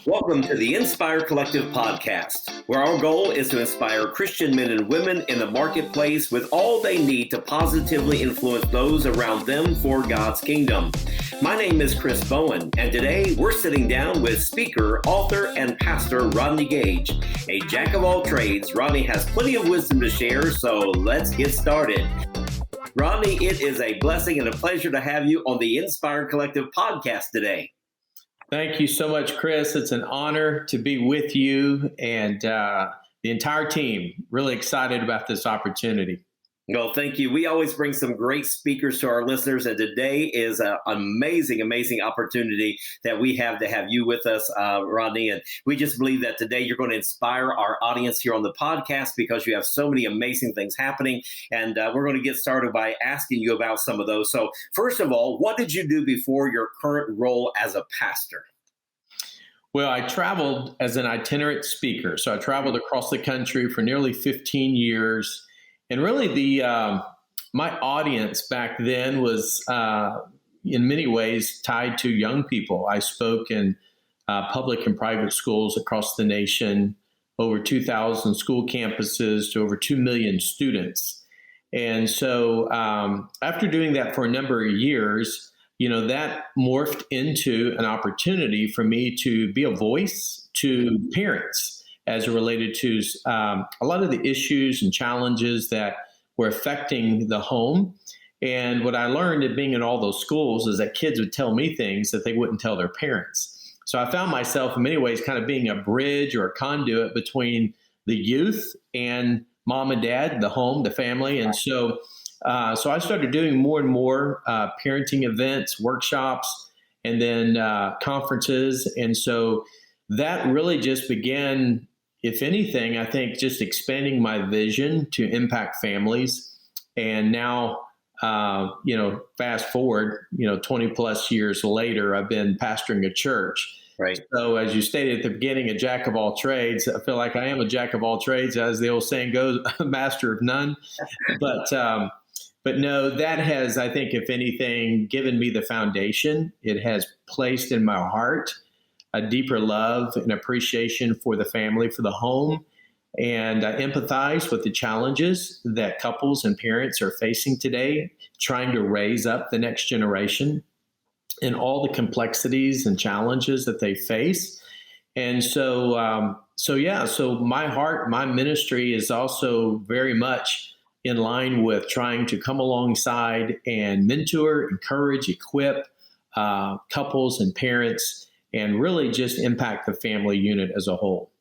Welcome to the Inspire Collective podcast, where our goal is to inspire Christian men and women in the marketplace with all they need to positively influence those around them for God's kingdom. My name is Chris Bowen, and today we're sitting down with speaker, author, and pastor Rodney Gage. A jack of all trades, Rodney has plenty of wisdom to share, so let's get started. Rodney, it is a blessing and a pleasure to have you on the Inspire Collective podcast today. Thank you so much, Chris. It's an honor to be with you and the entire team. Really excited about this opportunity. Well, thank you. We always bring some great speakers to our listeners, and today is an amazing opportunity that we have to have you with us, Rodney. And we just believe that today you're going to inspire our audience here on the podcast because you have so many amazing things happening. And we're going to get started by asking you about some of those. So first of all, what did you do before your current role as a pastor? Well, I traveled as an itinerant speaker. So I traveled across the country for nearly 15 years. And really, my audience back then was in many ways tied to young people. I spoke in public and private schools across the nation, over 2,000 school campuses to over 2 million students. And so after doing that for a number of years, that morphed into an opportunity for me to be a voice to parents as it related to a lot of the issues and challenges that were affecting the home. And what I learned at being in all those schools is that kids would tell me things that they wouldn't tell their parents. So I found myself in many ways kind of being a bridge or a conduit between the youth and mom and dad, the home, the family. And so I started doing more and more parenting events, workshops, and then conferences. And so that really just began, if anything, I think just expanding my vision to impact families. And now, fast forward, 20 plus years later, I've been pastoring a church. Right. So as you stated at the beginning, a jack of all trades. I feel like I am a jack of all trades, as the old saying goes, a master of none. But no, that has, I think, if anything, given me the foundation. It has placed in my heart a deeper love and appreciation for the family, for the home. And I empathize with the challenges that couples and parents are facing today, trying to raise up the next generation and all the complexities and challenges that they face. And so my heart, my ministry is also very much in line with trying to come alongside and mentor, encourage, equip couples and parents, and really just impact the family unit as a whole.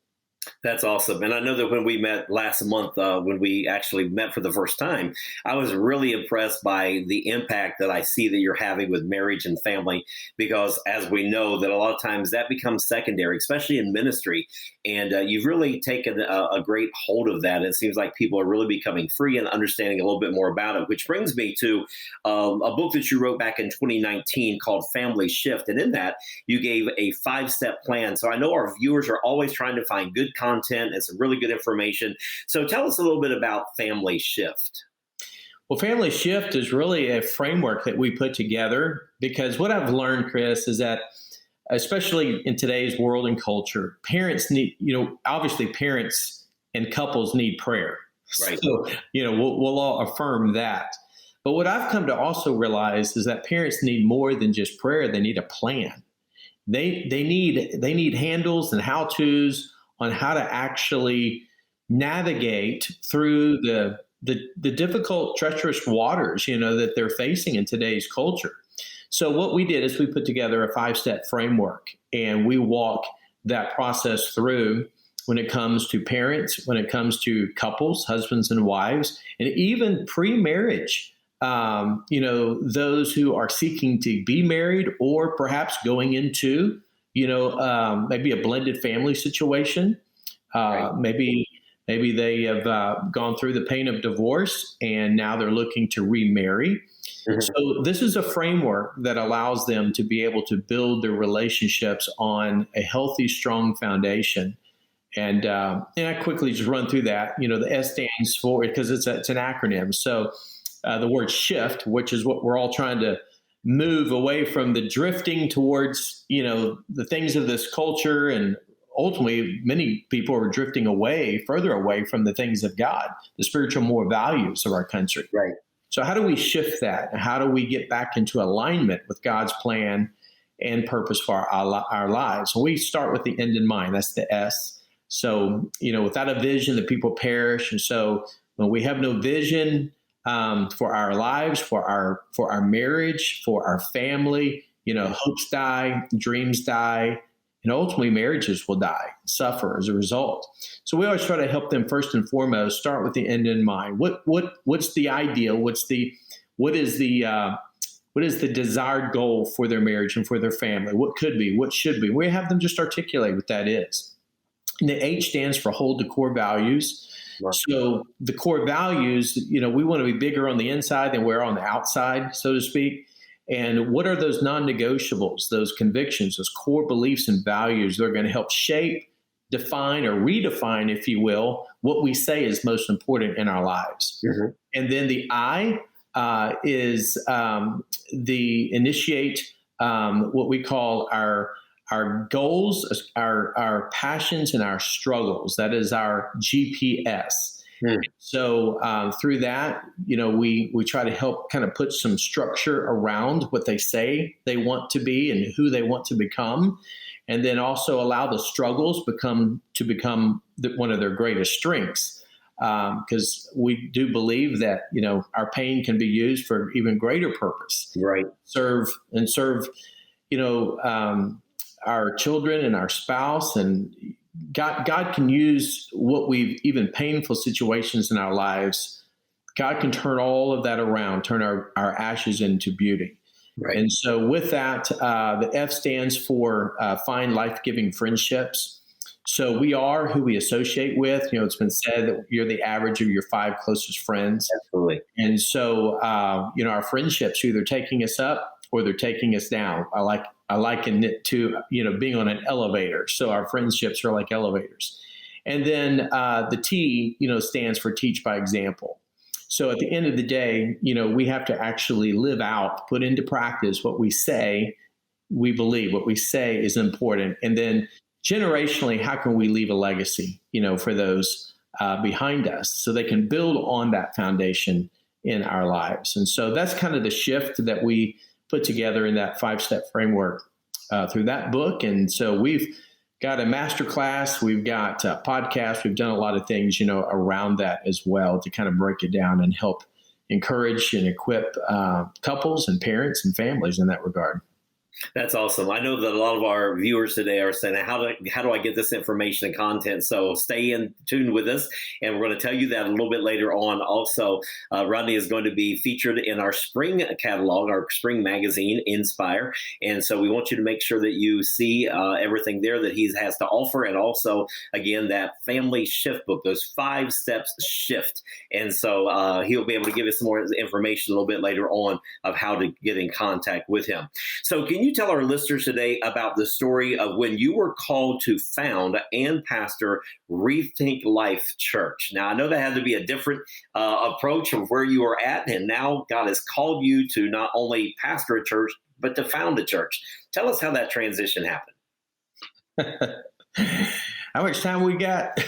That's awesome. And I know that when we met last month, when we actually met for the first time, I was really impressed by the impact that I see that you're having with marriage and family, because as we know that a lot of times that becomes secondary, especially in ministry. And you've really taken a great hold of that. It seems like people are really becoming free and understanding a little bit more about it, which brings me to a book that you wrote back in 2019 called Family Shift. And in that, you gave a 5-step plan. So I know our viewers are always trying to find good content and some really good information. So tell us a little bit about Family Shift. Well, Family Shift is really a framework that we put together because what I've learned, Chris, is that especially in today's world and culture, parents need, obviously parents and couples need prayer. Right. So, we'll all affirm that. But what I've come to also realize is that parents need more than just prayer. They need a plan. They need handles and how-tos on how to actually navigate through the difficult, treacherous waters, that they're facing in today's culture. So what we did is we put together a 5-step framework, and we walk that process through when it comes to parents, when it comes to couples, husbands and wives, and even pre-marriage, those who are seeking to be married or perhaps going into maybe a blended family situation. Right. Maybe they have gone through the pain of divorce and now they're looking to remarry. Mm-hmm. So this is a framework that allows them to be able to build their relationships on a healthy, strong foundation. And I quickly just run through that. The S stands for, because it's an acronym. So the word shift, which is what we're all trying to move away from the drifting towards, the things of this culture. And ultimately, many people are drifting further away from the things of God, the spiritual moral values of our country. Right. So how do we shift that? How do we get back into alignment with God's plan and purpose for our lives? And we start with the end in mind. That's the S. So, without a vision, the people perish. And so when we have no vision for our lives, for our marriage, for our family, hopes die, dreams die, and ultimately marriages will die, suffer as a result. So we always try to help them first and foremost start with the end in mind. What's the ideal? What is the desired goal for their marriage and for their family? What could be? What should be? We have them just articulate what that is. And the H stands for hold the core values. Right. So the core values, we want to be bigger on the inside than we're on the outside, so to speak. And what are those non-negotiables, those convictions, those core beliefs and values that are going to help shape, define, or redefine, if you will, what we say is most important in our lives? Mm-hmm. And then the I is the initiate what we call our goals, our passions, and our struggles. That is our GPS. So through that, we try to help kind of put some structure around what they say they want to be and who they want to become, and then also allow the struggles become one of their greatest strengths. Because we do believe that our pain can be used for even greater purpose. Right. Serve our children and our spouse, and God can use even painful situations in our lives. God can turn all of that around, turn our ashes into beauty. Right. And so with that, the F stands for find life-giving friendships. So we are who we associate with. It's been said that you're the average of your 5 closest friends. Absolutely. And so, our friendships are either taking us up or they're taking us down. I liken it to, being on an elevator. So our friendships are like elevators. And then the T, stands for teach by example. So at the end of the day, we have to actually live out, put into practice what we say we believe, what we say is important. And then generationally, how can we leave a legacy, for those behind us so they can build on that foundation in our lives? And so that's kind of the shift that we put together in that 5-step framework through that book. And so we've got a masterclass, we've got a podcast, we've done a lot of things, around that as well to kind of break it down and help encourage and equip couples and parents and families in that regard. That's awesome. I know that a lot of our viewers today are saying, how do I get this information and content? So stay in tune with us, and we're going to tell you that a little bit later on. Also, Rodney is going to be featured in our spring catalog, our spring magazine, Inspire. And so we want you to make sure that you see everything there that he has to offer. And also, again, that family shift book, those 5 steps shift. And so he'll be able to give us some more information a little bit later on of how to get in contact with him. So can you tell our listeners today about the story of when you were called to found and pastor Rethink Life Church? Now, I know that had to be a different approach of where you were at, and now God has called you to not only pastor a church, but to found a church. Tell us how that transition happened. How much time we got?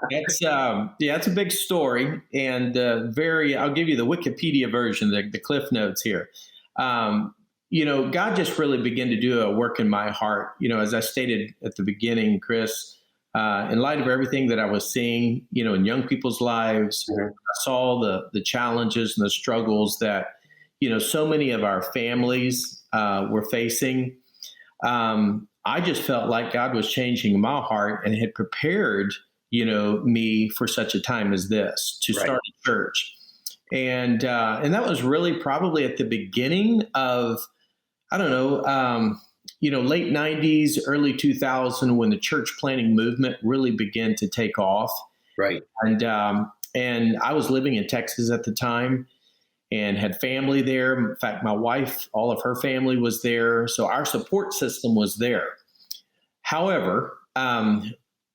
It's a big story, and I'll give you the Wikipedia version, the Cliff Notes here. God just really began to do a work in my heart. As I stated at the beginning, Chris, in light of everything that I was seeing, in young people's lives, I saw the challenges and the struggles that, so many of our families were facing. I just felt like God was changing my heart and had prepared, me for such a time as this to start a church. And that was really probably at the beginning of, late 90s, early 2000, when the church planting movement really began to take off. Right. And I was living in Texas at the time and had family there. In fact, my wife, all of her family was there. So our support system was there. However, I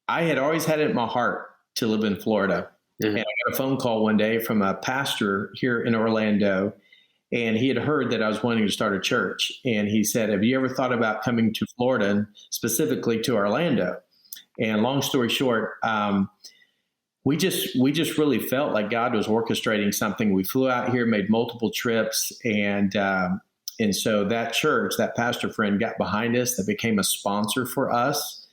had always had it in my heart to live in Florida. Mm-hmm. And I got a phone call one day from a pastor here in Orlando. And he had heard that I was wanting to start a church. And he said, have you ever thought about coming to Florida, and specifically to Orlando? And long story short, we just really felt like God was orchestrating something. We flew out here, made multiple trips, and so that church, that pastor friend got behind us, that became a sponsor for us.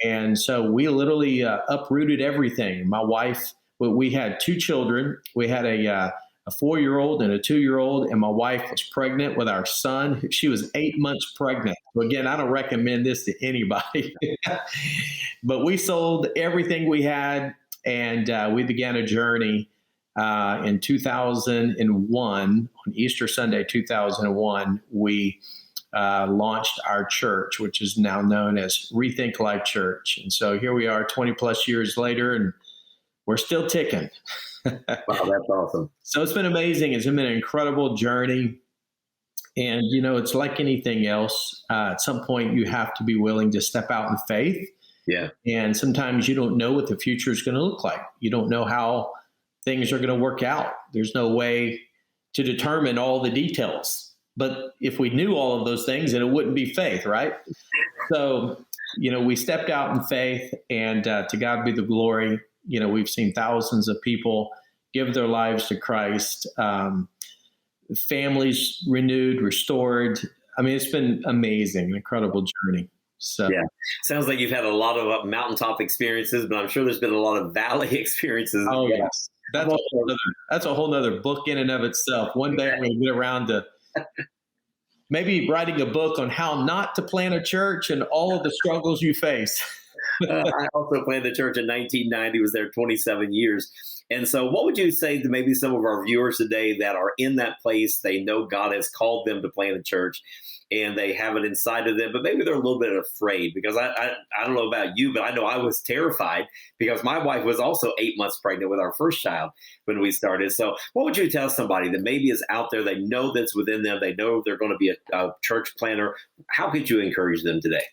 And so we literally uprooted everything. My wife, we had 2 children. We had a 4-year-old and a 2-year-old, and my wife was pregnant with our son. She was 8 months pregnant. So again, I don't recommend this to anybody, but we sold everything we had, and we began a journey in 2001. On Easter Sunday, 2001, we launched our church, which is now known as Rethink Life Church. And so here we are 20 plus years later, and we're still ticking. Wow, that's awesome. So it's been amazing. It's been an incredible journey. And, it's like anything else. At some point, you have to be willing to step out in faith. Yeah. And sometimes you don't know what the future is going to look like. You don't know how things are going to work out. There's no way to determine all the details. But if we knew all of those things, then it wouldn't be faith, right? So, we stepped out in faith, and to God be the glory. We've seen thousands of people give their lives to Christ, families renewed, restored. I mean, it's been amazing, an incredible journey. So yeah, sounds like you've had a lot of mountaintop experiences, but I'm sure there's been a lot of valley experiences. Oh yes, that's a whole nother book in and of itself. One day I'm going to get around to maybe writing a book on how not to plant a church and all of the struggles you face. I also planted a church in 1990, was there 27 years. And so what would you say to maybe some of our viewers today that are in that place? They know God has called them to plant a church and they have it inside of them, but maybe they're a little bit afraid, because I don't know about you, but I know I was terrified because my wife was also 8 months pregnant with our first child when we started. So what would you tell somebody that maybe is out there, they know that's within them, they know they're going to be a church planter? How could you encourage them today?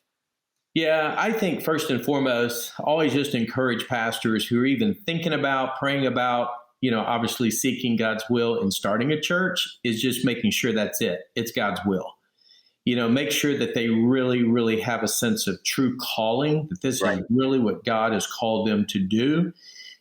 Yeah, I think first and foremost, always just encourage pastors who are even thinking about, praying about, obviously seeking God's will and starting a church, is just making sure that's it. It's God's will. Make sure that they really, really have a sense of true calling, that this is really what God has called them to do.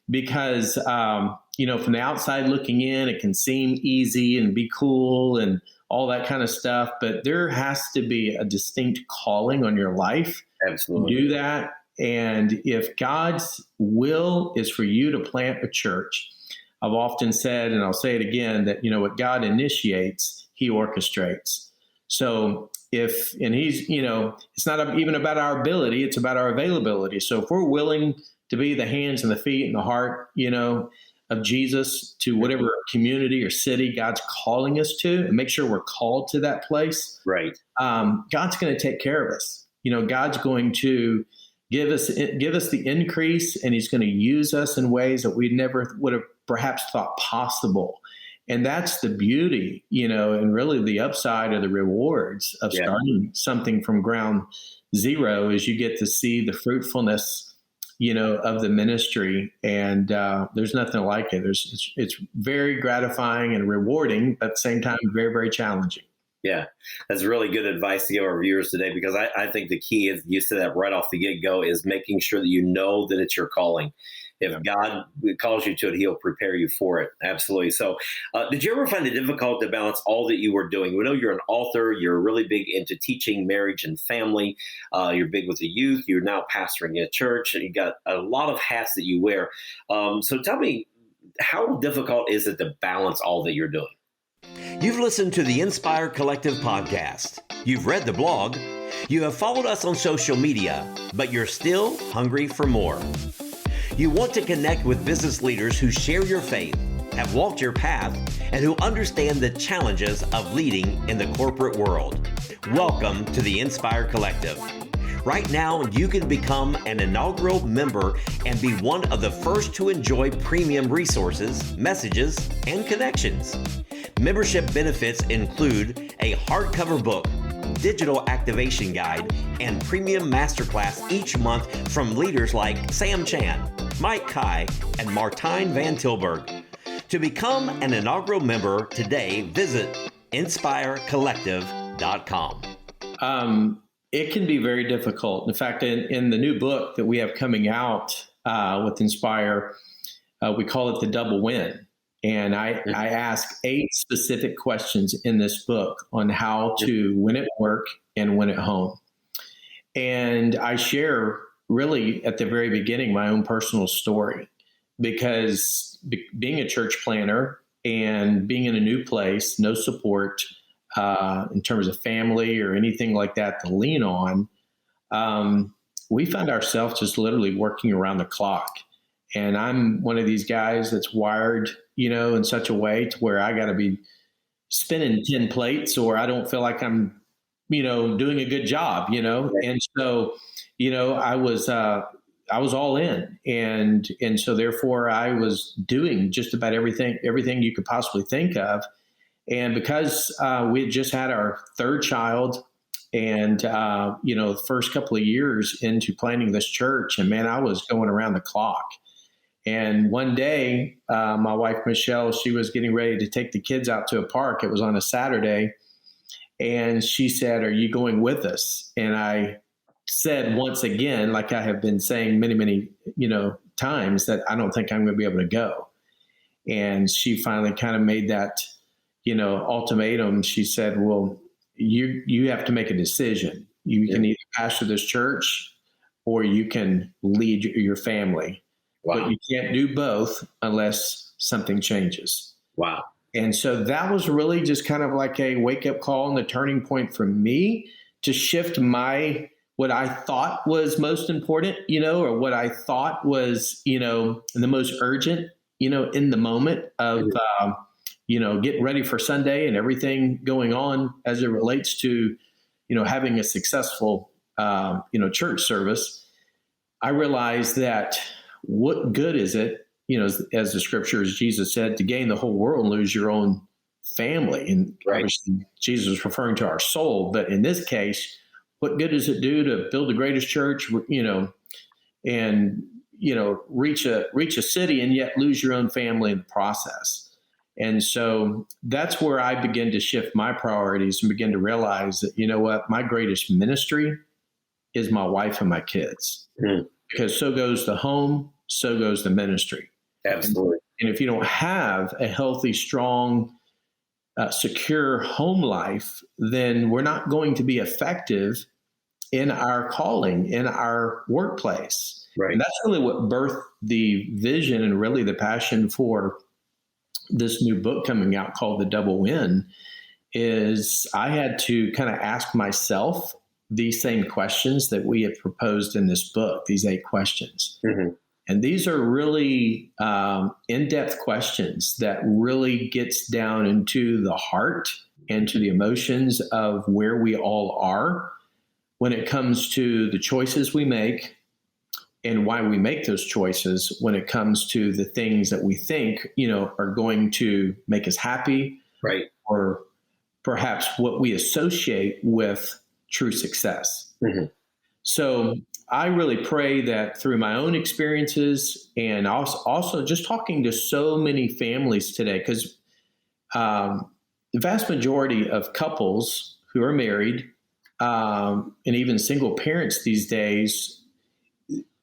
Because, from the outside looking in, it can seem easy and be cool and all that kind of stuff. But there has to be a distinct calling on your life. Absolutely. To do that. And if God's will is for you to plant a church, I've often said, and I'll say it again, that, what God initiates, he orchestrates. So he's, it's not even about our ability, it's about our availability. So if we're willing to be the hands and the feet and the heart, of Jesus to whatever community or city God's calling us to, and make sure we're called to that place, right? God's going to take care of us. God's going to give us the increase, and he's going to use us in ways that we never would have perhaps thought possible. And that's the beauty, and really the upside of the rewards of starting something from ground zero, is you get to see the fruitfulness, of the ministry. And there's nothing like it. It's very gratifying and rewarding, but at the same time, very, very challenging. Yeah, that's really good advice to give our viewers today, because I think the key is, you said that right off the get-go, is making sure that you know that it's your calling. If God calls you to it, he'll prepare you for it. Absolutely. So did you ever find it difficult to balance all that you were doing? We know you're an author. You're really big into teaching marriage and family. You're big with the youth. You're now pastoring a church. And you got a lot of hats that you wear. So tell me, how difficult is it to balance all that you're doing? You've listened to the Inspire Collective podcast. You've read the blog. You have followed us on social media, but you're still hungry for more. You want to connect with business leaders who share your faith, have walked your path, and who understand the challenges of leading in the corporate world. Welcome to the Inspire Collective. Right now, you can become an inaugural member and be one of the first to enjoy premium resources, messages, and connections. Membership benefits include a hardcover book, digital activation guide, and premium masterclass each month from leaders like Sam Chan, Mike Kai, and Martijn van Tilburg. To become an inaugural member today, visit inspirecollective.com. It can be very difficult. In fact, in the new book that we have coming out with Inspire, we call it the double win. And I ask 8 specific questions in this book on how to win at work and win at home. And I share really at the very beginning my own personal story, because being a church planner and being in a new place, no support in terms of family or anything like that to lean on, we found ourselves just literally working around the clock. And I'm one of these guys that's wired, in such a way to where I got to be spinning 10 plates or I don't feel like I'm, doing a good job, Right. And so, I was all in. And so therefore I was doing just about everything you could possibly think of. And because we had just had our 3rd child and, the first couple of years into planning this church, and man, I was going around the clock. And one day, my wife, Michelle, she was getting ready to take the kids out to a park. It was on a Saturday. And she said, "Are you going with us?" And I said, once again, like I have been saying many, many, times, that I don't think I'm going to be able to go. And she finally kind of made that, ultimatum. She said, "Well, you have to make a decision. You can either pastor this church or you can lead your family. Wow. But you can't do both unless something changes." Wow. And so that was really just kind of like a wake-up call and the turning point for me to shift what I thought was most important, or what I thought was, the most urgent, in the moment of, getting ready for Sunday and everything going on as it relates to, having a successful, church service. I realized that what good is it, as the scriptures, Jesus said, to gain the whole world and lose your own family. And obviously Jesus was referring to our soul. But in this case, what good does it do to build the greatest church, and, reach a city and yet lose your own family in the process? And so that's where I begin to shift my priorities and begin to realize that, my greatest ministry is my wife and my kids. Mm. Because so goes the home, so goes the ministry. Absolutely. And if you don't have a healthy, strong, secure home life, then we're not going to be effective in our calling, in our workplace. Right. And that's really what birthed the vision and really the passion for this new book coming out called The Double Win. Is I had to kind of ask myself these same questions that we have proposed in this book, these 8 questions. Mm-hmm. And these are really in-depth questions that really gets down into the heart and to the emotions of where we all are when it comes to the choices we make and why we make those choices, when it comes to the things that we think, are going to make us happy, right, or perhaps what we associate with true success. Mm-hmm. So I really pray that through my own experiences and also just talking to so many families today, because the vast majority of couples who are married and even single parents these days,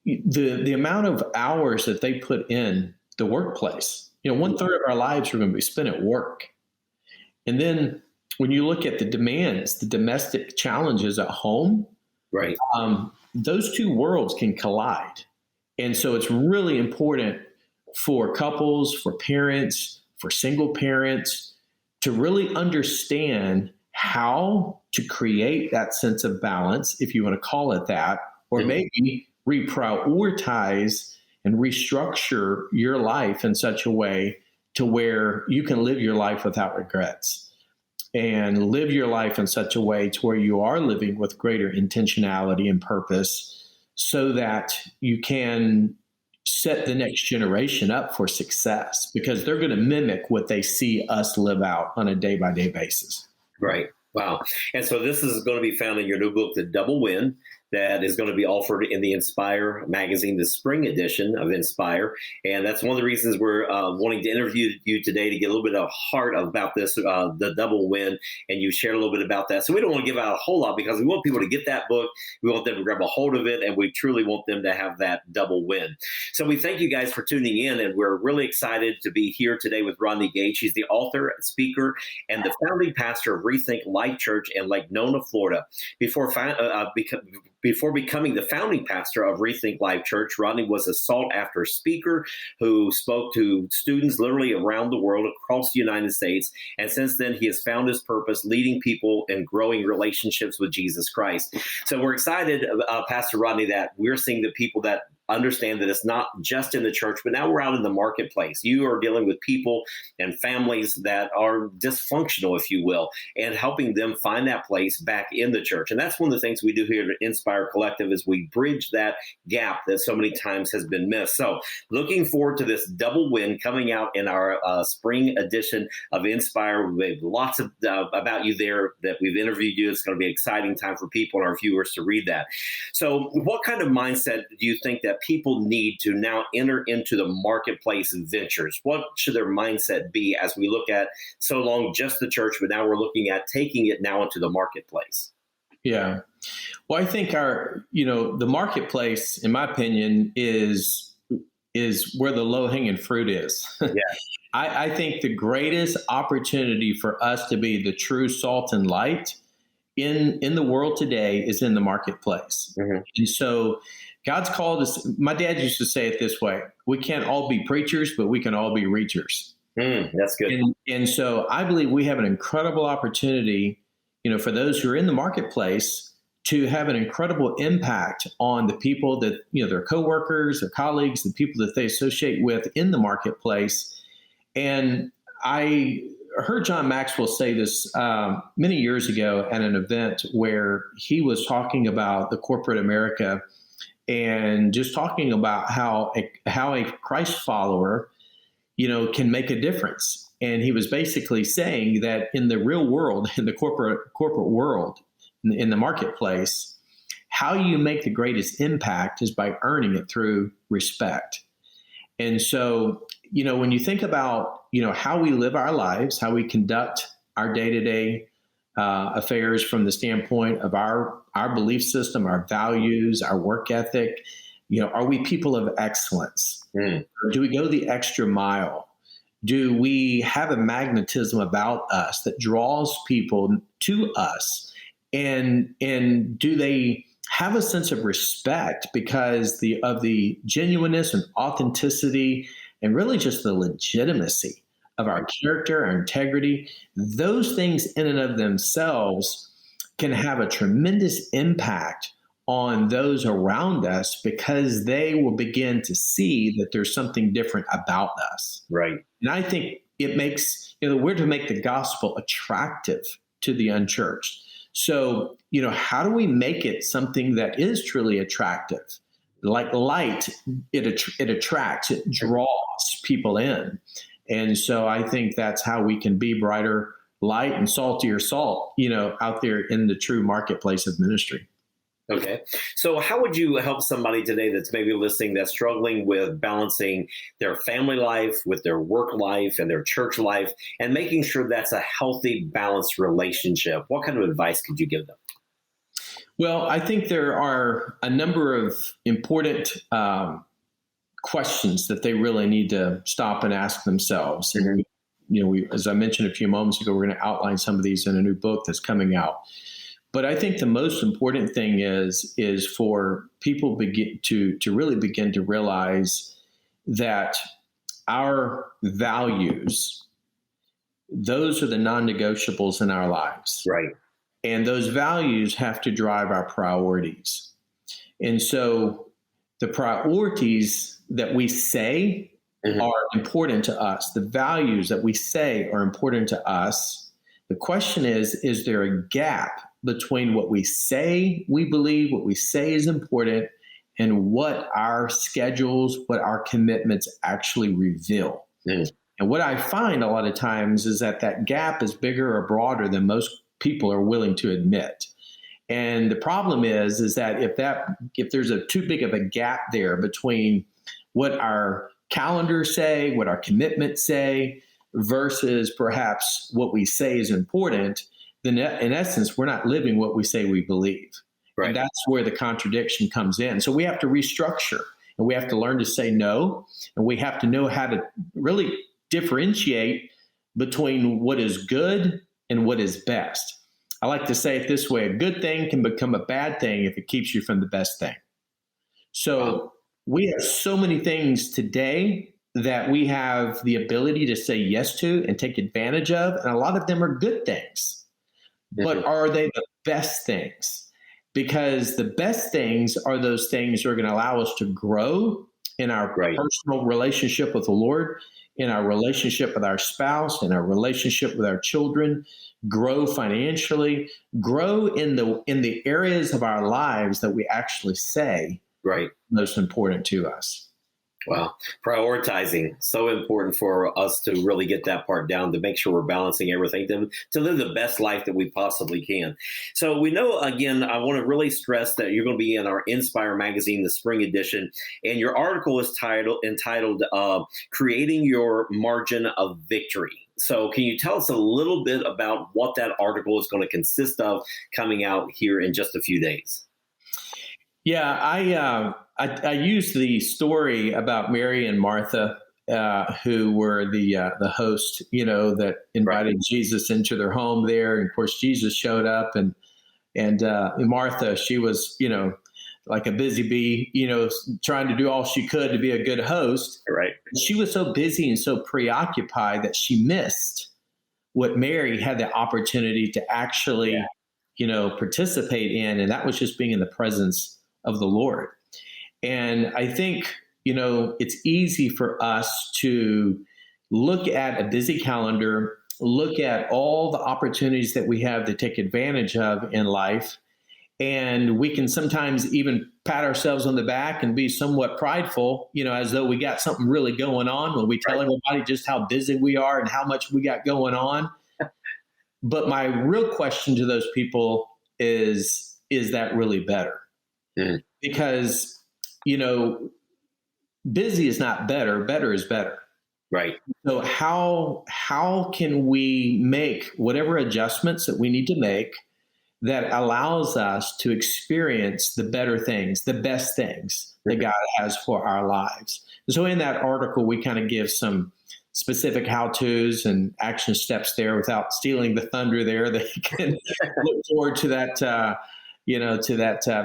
the amount of hours that they put in the workplace, 1/3 of our lives are going to be spent at work. And then when you look at the demands, the domestic challenges at home, right, those two worlds can collide. And so it's really important for couples, for parents, for single parents to really understand how to create that sense of balance, if you want to call it that, or maybe reprioritize and restructure your life in such a way to where you can live your life without regrets. And live your life in such a way to where you are living with greater intentionality and purpose, so that you can set the next generation up for success, because they're going to mimic what they see us live out on a day-by-day basis. Right. Wow. And so this is going to be found in your new book, The Double Win. that is going to be offered in the Inspire magazine, the spring edition of Inspire. And that's one of the reasons we're wanting to interview you today, to get a little bit of heart about this, the double win. And you shared a little bit about that. So we don't want to give out a whole lot, because we want people to get that book. We want them to grab a hold of it, and we truly want them to have that double win. So we thank you guys for tuning in, and we're really excited to be here today with Rodney Gage. He's the author, speaker, and the founding pastor of Rethink Life Church in Lake Nona, Florida. Before becoming the founding pastor of Rethink Life Church, Rodney was a sought-after speaker who spoke to students literally around the world, across the United States. And since then, he has found his purpose leading people and growing relationships with Jesus Christ. So we're excited, Pastor Rodney, that we're seeing the people that understand that it's not just in the church, but now we're out in the marketplace. You are dealing with people and families that are dysfunctional, if you will, and helping them find that place back in the church. And that's one of the things we do here at Inspire Collective, is we bridge that gap that so many times has been missed. So looking forward to this double win coming out in our spring edition of Inspire. We have lots of about you there that we've interviewed you. It's going to be an exciting time for people and our viewers to read that. So what kind of mindset do you think that people need to now enter into the marketplace ventures? What should their mindset be as we look at so long just the church, but now we're looking at taking it now into the marketplace? Yeah. Well, I think the marketplace, in my opinion, is where the low-hanging fruit is. Yeah. I think the greatest opportunity for us to be the true salt and light in the world today is in the marketplace. Mm-hmm. And so God's called us. My dad used to say it this way: we can't all be preachers, but we can all be reachers. That's good. And so I believe we have an incredible opportunity, for those who are in the marketplace, to have an incredible impact on the people that, their coworkers, their colleagues, the people that they associate with in the marketplace. And I heard John Maxwell say this many years ago at an event where he was talking about the corporate America, and just talking about how a Christ follower, can make a difference. And he was basically saying that in the real world, in the corporate world, in the marketplace, how you make the greatest impact is by earning it through respect. And so, when you think about, how we live our lives, how we conduct our day-to-day affairs from the standpoint of our belief system, our values, our work ethic, are we people of excellence? Or do we go the extra mile? Do we have a magnetism about us that draws people to us? And do they have a sense of respect because of the genuineness and authenticity and really just the legitimacy of our character, our integrity? Those things in and of themselves can have a tremendous impact on those around us, because they will begin to see that there's something different about us. Right. And I think it makes, we're to make the gospel attractive to the unchurched. So, how do we make it something that is truly attractive? Like light, it attracts, it draws people in. And so I think that's how we can be brighter light and saltier salt, out there in the true marketplace of ministry. Okay. So how would you help somebody today that's maybe listening, that's struggling with balancing their family life with their work life and their church life, and making sure that's a healthy, balanced relationship? What kind of advice could you give them? Well, I think there are a number of important questions that they really need to stop and ask themselves. And, as I mentioned a few moments ago, we're going to outline some of these in a new book that's coming out. But I think the most important thing is for people to really begin to realize that our values, those are the non-negotiables in our lives. Right. And those values have to drive our priorities. And so the priorities that we say are important to us. The values that we say are important to us. The question is there a gap between what we say we believe, what we say is important, and what our schedules, what our commitments actually reveal? And what I find a lot of times is that gap is bigger or broader than most people are willing to admit. And the problem is that if there's a too big of a gap there between what our calendars say, what our commitments say, versus perhaps what we say is important, then in essence, we're not living what we say we believe. Right. And that's where the contradiction comes in. So we have to restructure, and we have to learn to say no, and we have to know how to really differentiate between what is good and what is best. I like to say it this way: a good thing can become a bad thing if it keeps you from the best thing. So we have so many things today that we have the ability to say yes to and take advantage of, and a lot of them are good things. But are they the best things? Because the best things are those things that are going to allow us to grow in our personal relationship with the Lord, in our relationship with our spouse, in our relationship with our children, grow financially, grow in the areas of our lives that we actually say most important to us. Wow. Prioritizing, so important for us to really get that part down, to make sure we're balancing everything, to live the best life that we possibly can. So we know, again, I want to really stress that you're going to be in our Inspire magazine, the spring edition, and your article is entitled Creating Your Margin of Victory. So can you tell us a little bit about what that article is going to consist of, coming out here in just a few days? Yeah, I used the story about Mary and Martha, who were the host, that invited Jesus into their home there. And of course, Jesus showed up, and Martha, she was, like a busy bee, trying to do all she could to be a good host. Right. She was so busy and so preoccupied that she missed what Mary had the opportunity to actually, participate in, and that was just being in the presence of the Lord. And I think, it's easy for us to look at a busy calendar, look at all the opportunities that we have to take advantage of in life. And we can sometimes even pat ourselves on the back and be somewhat prideful, as though we got something really going on when we tell everybody just how busy we are and how much we got going on. But my real question to those people is that really better? Mm. Because, busy is not better. Better is better. Right. So how can we make whatever adjustments that we need to make that allows us to experience the better things, the best things that God has for our lives? So in that article, we kind of give some specific how-tos and action steps there without stealing the thunder there. They can look forward to that,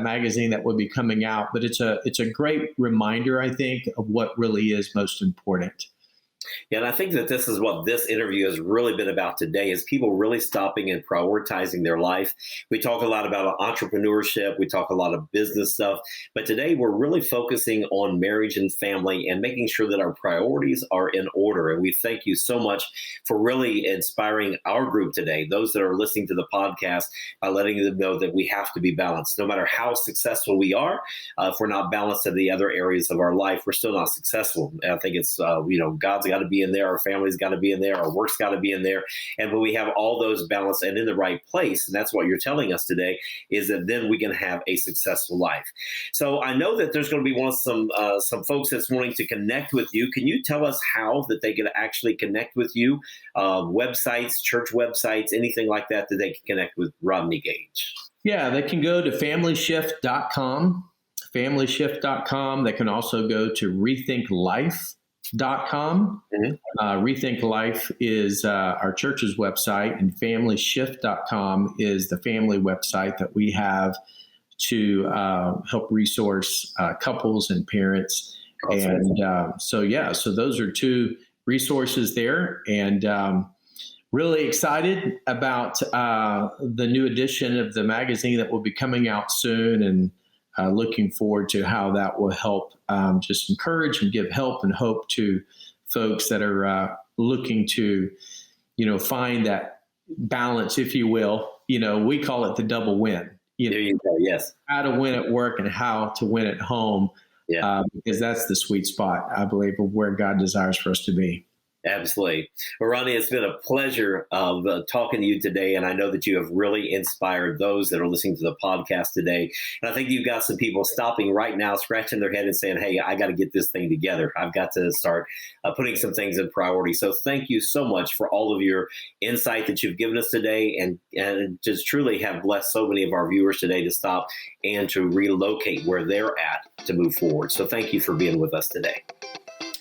magazine that will be coming out. But it's a great reminder, I think, of what really is most important. Yeah, and I think that this is what this interview has really been about today, is people really stopping and prioritizing their life. We talk a lot about entrepreneurship. We talk a lot of business stuff. But today we're really focusing on marriage and family and making sure that our priorities are in order. And we thank you so much for really inspiring our group today, those that are listening to the podcast, by letting them know that we have to be balanced. No matter how successful we are, if we're not balanced in the other areas of our life, we're still not successful. And I think it's, God's got to be in there, our family's got to be in there, our work's got to be in there. And when we have all those balanced and in the right place, and that's what you're telling us today, is that then we can have a successful life. So I know that there's going to be some folks that's wanting to connect with you. Can you tell us how that they can actually connect with you? Websites, church websites, anything like that they can connect with Rodney Gage? Yeah, they can go to familyshift.com. Familyshift.com. They can also go to rethinklife.com. Mm-hmm. Rethink Life is our church's website, and familyshift.com is the family website that we have to help resource couples and parents. Awesome. And so those are two resources there, and really excited about the new edition of the magazine that will be coming out soon, and looking forward to how that will help just encourage and give help and hope to folks that are looking to, find that balance, if you will. We call it the double win. There you go. Yes. How to win at work and how to win at home. Yeah. Because that's the sweet spot, I believe, of where God desires for us to be. Absolutely. Well, Rodney, it's been a pleasure of talking to you today. And I know that you have really inspired those that are listening to the podcast today. And I think you've got some people stopping right now, scratching their head and saying, hey, I got to get this thing together. I've got to start putting some things in priority. So thank you so much for all of your insight that you've given us today, and just truly have blessed so many of our viewers today to stop and to relocate where they're at to move forward. So thank you for being with us today.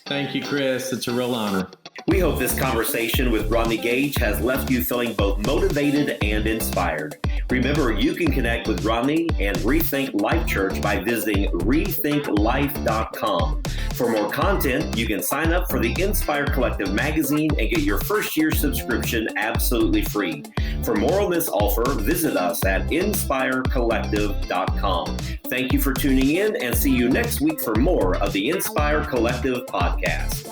Thank you, Chris. It's a real honor. We hope this conversation with Rodney Gage has left you feeling both motivated and inspired. Remember, you can connect with Rodney and Rethink Life Church by visiting rethinklife.com. For more content, you can sign up for the Inspire Collective magazine and get your first year subscription absolutely free. For more on this offer, visit us at inspirecollective.com. Thank you for tuning in, and see you next week for more of the Inspire Collective podcast.